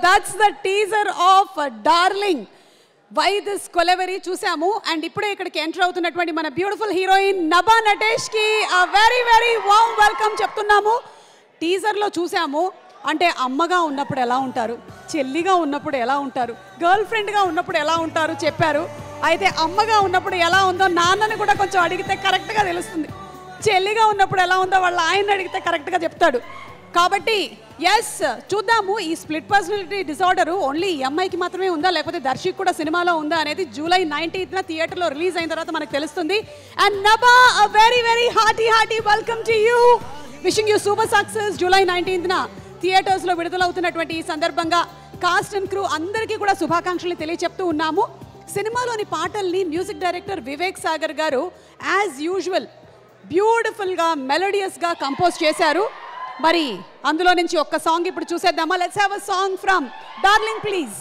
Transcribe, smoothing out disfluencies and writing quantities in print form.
That's the teaser of Darling why this Kolaveri చూసాము. And ఇప్పుడే ఇక్కడికి ఎంటర్ అవుతున్నటువంటి మన బ్యూటిఫుల్ హీరోయిన్ నభా నటేష్ కి వెరీ వెరీ వామ్ వెల్కమ్ చెప్తున్నాము. టీజర్లో చూసాము, అంటే అమ్మగా ఉన్నప్పుడు ఎలా ఉంటారు, చెల్లిగా ఉన్నప్పుడు ఎలా ఉంటారు, గర్ల్ ఫ్రెండ్గా ఉన్నప్పుడు ఎలా ఉంటారు చెప్పారు. అయితే అమ్మగా ఉన్నప్పుడు ఎలా ఉందో నాన్నని కూడా కొంచెం అడిగితే కరెక్ట్గా తెలుస్తుంది. చెల్లిగా ఉన్నప్పుడు ఎలా ఉందో వాళ్ళ ఆయన అడిగితే కరెక్ట్గా చెప్తాడు. కాబట్టి ఎస్ చూద్దాము, ఈ స్ప్లిట్ పర్సనాలిటీ డిసార్డర్ ఓన్లీ ఈ అమ్మాయికి మాత్రమే ఉందా లేకపోతే దర్శక్ కూడా సినిమాలో ఉందా అనేది జూలై 19న థియేటర్లో రిలీజ్ అయిన తర్వాత మనకు తెలుస్తుంది. And Nabha very very hearty welcome to you. Wishing you super success. July 19న థియేటర్స్లో విడుదలవుతున్నటువంటి ఈ సందర్భంగా కాస్ట్ అండ్ క్రూ అందరికీ కూడా శుభాకాంక్షలు తెలియచెప్తూ ఉన్నాము. సినిమాలోని పాటల్ని మ్యూజిక్ డైరెక్టర్ వివేక్ సాగర్ గారు యాజ్ యూజువల్ బ్యూటిఫుల్గా మెలోడియస్గా కంపోజ్ చేశారు. మరి అందులో నుంచి ఒక్క సాంగ్ ఇప్పుడు చూసేద్దామా? Let's have a song from darling please.